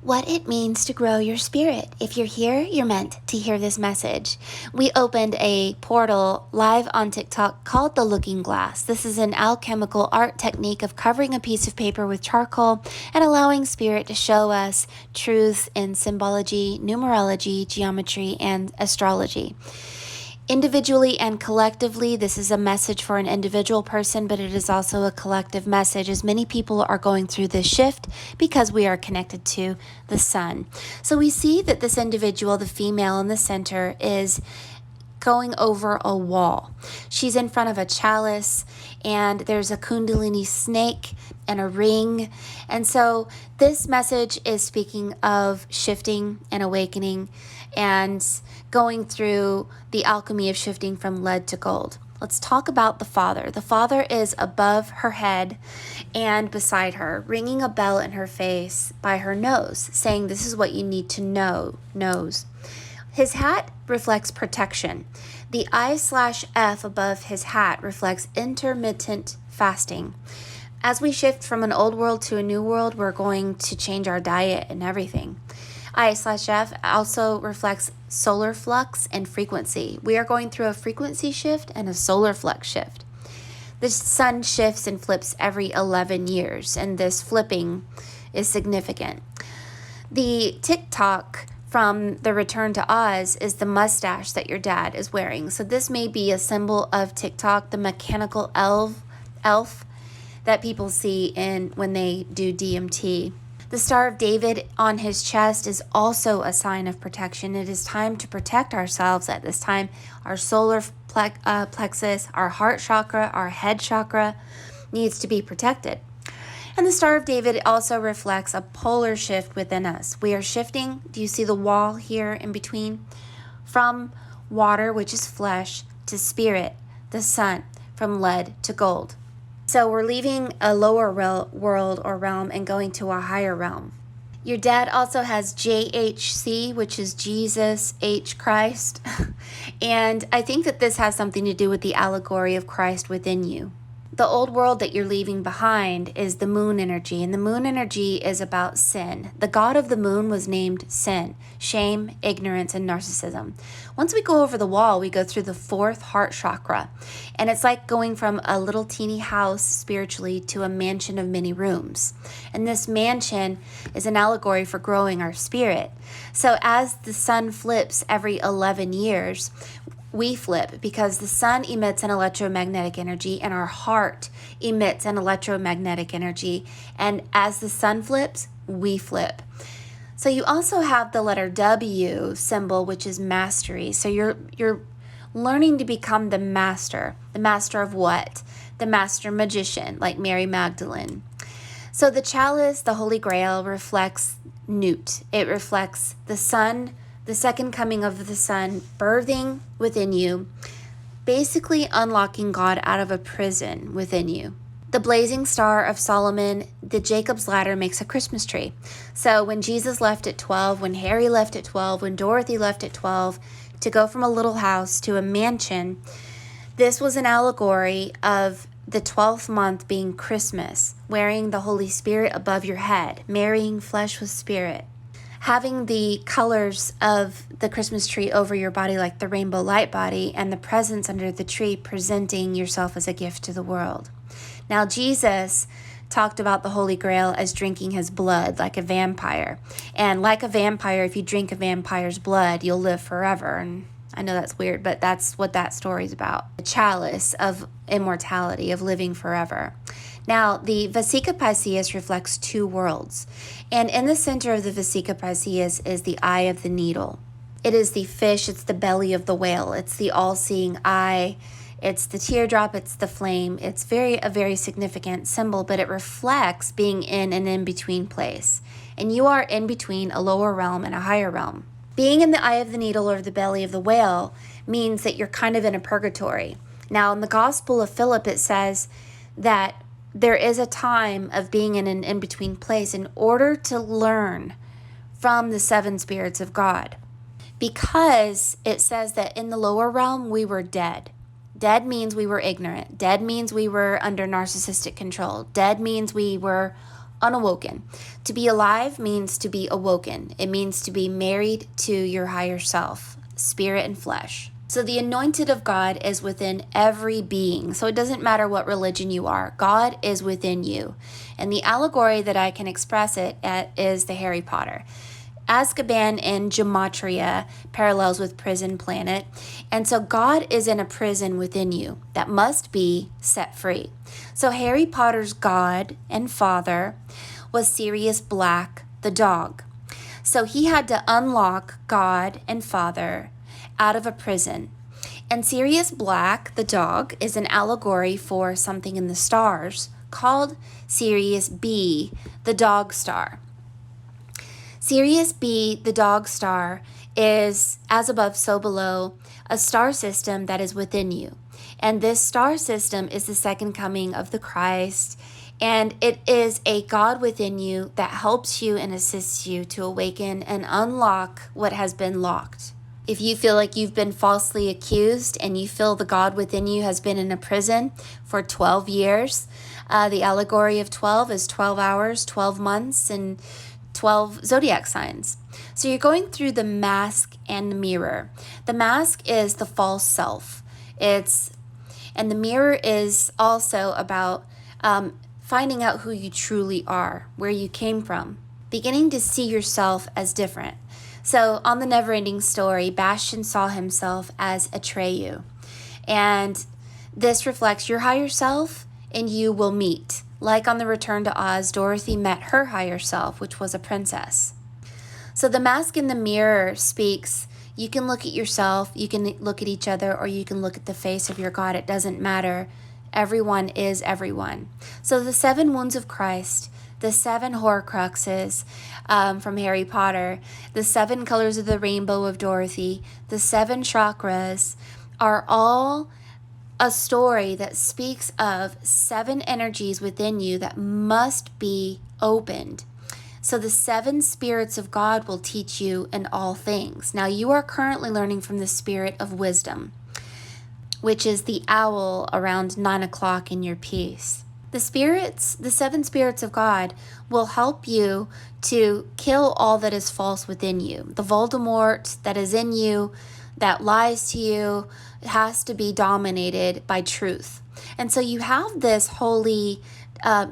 what it means to grow your spirit. If you're here, you're meant to hear this message. We opened a portal live on TikTok called The Looking Glass. This is an alchemical art technique of covering a piece of paper with charcoal and allowing spirit to show us truth in symbology, numerology, geometry, and astrology. Individually and collectively, this is a message for an individual person, but it is also a collective message as many people are going through this shift because we are connected to the sun. So we see that this individual, the female in the center, is going over a wall. She's in front of a chalice and there's a kundalini snake and a ring. And so this message is speaking of shifting and awakening and going through the alchemy of shifting from lead to gold. Let's talk about the Father. The Father is above her head and beside her, ringing a bell in her face by her nose, saying, "This is what you need to know." Nose. His hat reflects protection. The I/F above his hat reflects intermittent fasting. As we shift from an old world to a new world, we're going to change our diet and everything. I/F also reflects solar flux and frequency. We are going through a frequency shift and a solar flux shift. The sun shifts and flips every 11 years, and this flipping is significant. The Tik Tok from the Return to Oz is the mustache that your dad is wearing. So this may be a symbol of Tik Tok, the mechanical elf that people see when they do DMT. The Star of David on his chest is also a sign of protection. It is time to protect ourselves at this time. Our solar plexus, our heart chakra, our head chakra needs to be protected. And the Star of David also reflects a polar shift within us. We are shifting. Do you see the wall here in between? From water, which is flesh, to spirit, the sun, from lead to gold. So we're leaving a lower world or realm and going to a higher realm. Your dad also has JHC, which is Jesus H Christ. And I think that this has something to do with the allegory of Christ within you. The old world that you're leaving behind is the moon energy, and the moon energy is about sin. The god of the moon was named sin, shame, ignorance, and narcissism. Once we go over the wall, we go through the fourth heart chakra, and it's like going from a little teeny house spiritually to a mansion of many rooms. And this mansion is an allegory for growing our spirit. So as the sun flips every 11 years, we flip because the sun emits an electromagnetic energy and our heart emits an electromagnetic energy. And as the sun flips, we flip. So you also have the letter W symbol, which is mastery. So you're learning to become the master. The master of what? The master magician, like Mary Magdalene. So the chalice, the Holy Grail, reflects Nut. It reflects the sun, the second coming of the sun, birthing within you, basically unlocking God out of a prison within you. The blazing star of Solomon, the Jacob's ladder, makes a Christmas tree. So when Jesus left at 12, when Harry left at 12, when Dorothy left at 12, to go from a little house to a mansion, this was an allegory of the 12th month being Christmas, wearing the Holy Spirit above your head, marrying flesh with spirit. Having the colors of the Christmas tree over your body like the rainbow light body, and the presents under the tree presenting yourself as a gift to the world. Now, Jesus talked about the Holy Grail as drinking his blood like a vampire. And like a vampire, if you drink a vampire's blood, you'll live forever. And I know that's weird, but that's what that story's about. The chalice of immortality, of living forever. Now, the Vesica Pisces reflects two worlds. And in the center of the Vesica Pisces is the eye of the needle. It is the fish, it's the belly of the whale, it's the all-seeing eye, it's the teardrop, it's the flame. It's a very significant symbol, but it reflects being in an in-between place. And you are in between a lower realm and a higher realm. Being in the eye of the needle or the belly of the whale means that you're kind of in a purgatory. Now, in the Gospel of Phillip, it says that there is a time of being in an in-between place in order to learn from the seven spirits of God. Because it says that in the lower realm, we were dead. Dead means we were ignorant. Dead means we were under narcissistic control. Dead means we were unawoken. To be alive means to be awoken. It means to be married to your higher self, spirit and flesh. So the anointed of God is within every being. So it doesn't matter what religion you are. God is within you. And the allegory that I can express it at is the Harry Potter. Azkaban in gematria parallels with prison planet. And so God is in a prison within you that must be set free. So Harry Potter's God and father was Sirius Black, the dog. So he had to unlock God and father out of a prison. And Sirius Black, the dog, is an allegory for something in the stars called Sirius B, the dog star. Sirius B, the dog star, is, as above, so below, a star system that is within you. And this star system is the second coming of the Christ. And it is a God within you that helps you and assists you to awaken and unlock what has been locked. If you feel like you've been falsely accused and you feel the God within you has been in a prison for 12 years, the allegory of 12 is 12 hours, 12 months, and 12 zodiac signs. So you're going through the mask and the mirror. The mask is the false self. And the mirror is also about finding out who you truly are, where you came from, beginning to see yourself as different. So on the Neverending Story, Bastian saw himself as Atreyu. And this reflects your higher self and you will meet. Like on the Return to Oz, Dorothy met her higher self, which was a princess. So the mask in the mirror speaks, you can look at yourself, you can look at each other, or you can look at the face of your God. It doesn't matter. Everyone is everyone. So the 7 wounds of Christ, the 7 Horcruxes from Harry Potter, the 7 colors of the rainbow of Dorothy, the 7 chakras are all a story that speaks of 7 energies within you that must be opened. So the 7 spirits of God will teach you in all things. Now you are currently learning from the spirit of wisdom, which is the owl around 9 o'clock in your piece. The 7 spirits of God will help you to kill all that is false within you. The Voldemort that is in you, that lies to you, has to be dominated by truth. And so you have this holy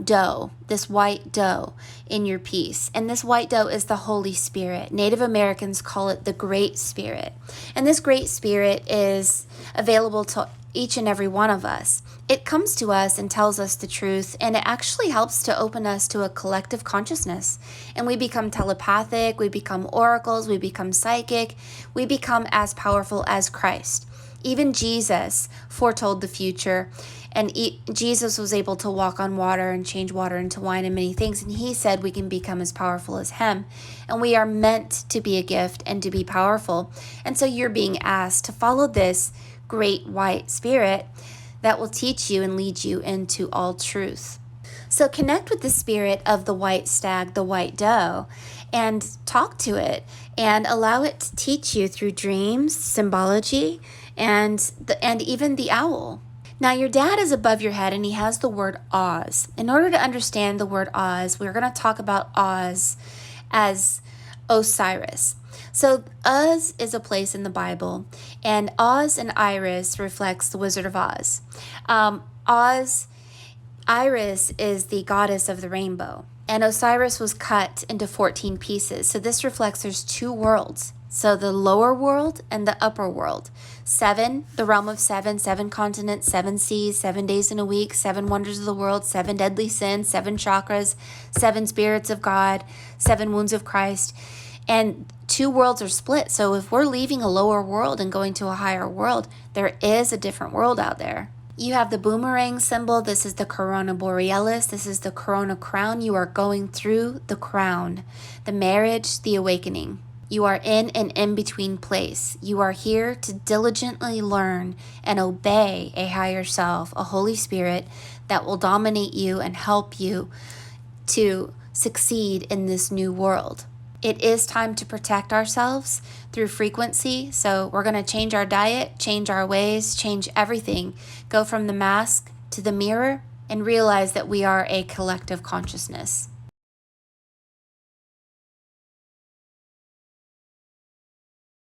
dough, this white dough in your piece. And this white dough is the Holy Spirit. Native Americans call it the Great Spirit. And this Great Spirit is available to each and every one of us. It comes to us and tells us the truth, and it actually helps to open us to a collective consciousness. And we become telepathic, we become oracles, we become psychic, we become as powerful as Christ. Even Jesus foretold the future, and Jesus was able to walk on water and change water into wine and many things. And he said we can become as powerful as him. And we are meant to be a gift and to be powerful. And so you're being asked to follow this great white spirit that will teach you and lead you into all truth. So connect with the spirit of the white stag, the white doe, and talk to it and allow it to teach you through dreams, symbology, and even the owl. Now your dad is above your head and he has the word Oz. In order to understand the word Oz, we're going to talk about Oz as Osiris. So Uz is a place in the Bible, and Oz and Iris reflects the Wizard of Oz. Iris is the goddess of the rainbow, and Osiris was cut into 14 pieces. So this reflects there's 2 worlds. So the lower world and the upper world. 7, the realm of 7, 7 continents, 7 seas, 7 days in a week, 7 wonders of the world, 7 deadly sins, 7 chakras, 7 spirits of God, 7 wounds of Christ. And 2 worlds are split. So if we're leaving a lower world and going to a higher world, there is a different world out there. You have the boomerang symbol. This is the corona borealis. This is the corona crown. You are going through the crown, the marriage, the awakening. You are in an in-between place. You are here to diligently learn and obey a higher self, a Holy Spirit that will dominate you and help you to succeed in this new world. It is time to protect ourselves through frequency. So we're going to change our diet, change our ways, change everything. Go from the mask to the mirror and realize that we are a collective consciousness.